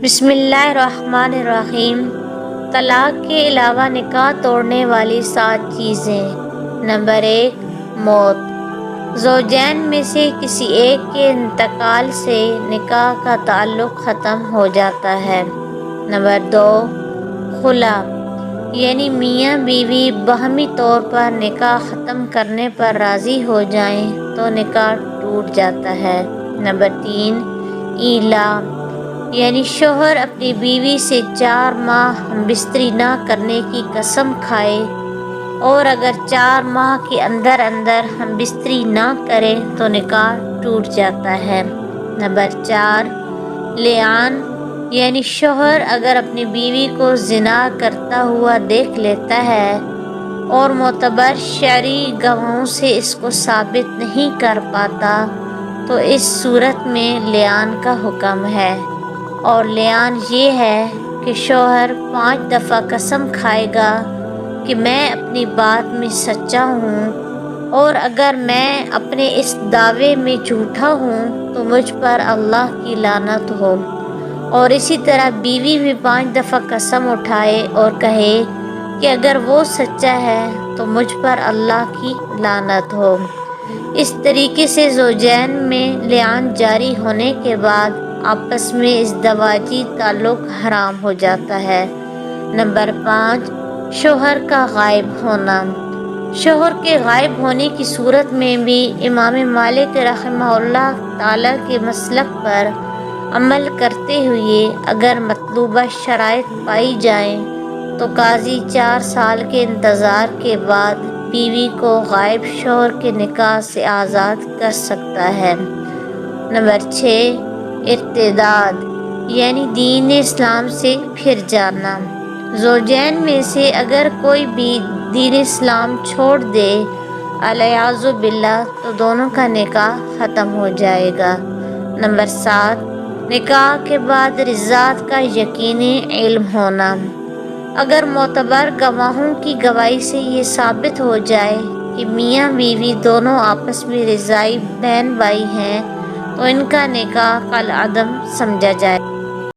بسم اللہ الرحمن الرحیم۔ طلاق کے علاوہ نکاح توڑنے والی 7 چیزیں۔ نمبر 1، موت۔ زوجین میں سے کسی ایک کے انتقال سے نکاح کا تعلق ختم ہو جاتا ہے۔ نمبر 2، خلا، یعنی میاں بیوی باہمی طور پر نکاح ختم کرنے پر راضی ہو جائیں تو نکاح ٹوٹ جاتا ہے۔ نمبر 3، ایلا، یعنی شوہر اپنی بیوی سے 4 ماہ ہم بستری نہ کرنے کی قسم کھائے اور اگر 4 ماہ کے اندر ہم بستری نہ کریں تو نکاح ٹوٹ جاتا ہے۔ نمبر 4، لعان، یعنی شوہر اگر اپنی بیوی کو زنا کرتا ہوا دیکھ لیتا ہے اور معتبر شرعی گواہوں سے اس کو ثابت نہیں کر پاتا تو اس صورت میں لعان کا حکم ہے، اور لعان یہ ہے کہ شوہر 5 دفعہ قسم کھائے گا کہ میں اپنی بات میں سچا ہوں اور اگر میں اپنے اس دعوے میں جھوٹا ہوں تو مجھ پر اللہ کی لعنت ہو، اور اسی طرح بیوی بھی 5 دفعہ قسم اٹھائے اور کہے کہ اگر وہ سچا ہے تو مجھ پر اللہ کی لعنت ہو۔ اس طریقے سے زوجین میں لعان جاری ہونے کے بعد آپس میں ازدواجی تعلق حرام ہو جاتا ہے۔ نمبر 5، شوہر کا غائب ہونا۔ شوہر کے غائب ہونے کی صورت میں بھی امام مالک رحمہ اللہ تعالیٰ کے مسلک پر عمل کرتے ہوئے اگر مطلوبہ شرائط پائی جائیں تو قاضی 4 سال کے انتظار کے بعد بیوی کو غائب شوہر کے نکاح سے آزاد کر سکتا ہے۔ نمبر 6، ارتداد، یعنی دین اسلام سے پھر جانا۔ زوجین میں سے اگر کوئی بھی دین اسلام چھوڑ دے والعیاذ باللہ تو دونوں کا نکاح ختم ہو جائے گا۔ نمبر 7، نکاح کے بعد رضاعت کا یقینی علم ہونا۔ اگر معتبر گواہوں کی گواہی سے یہ ثابت ہو جائے کہ میاں بیوی دونوں آپس میں رضاعی بہن بھائی ہیں تو ان کا نکاح کالعدم سمجھا جائے۔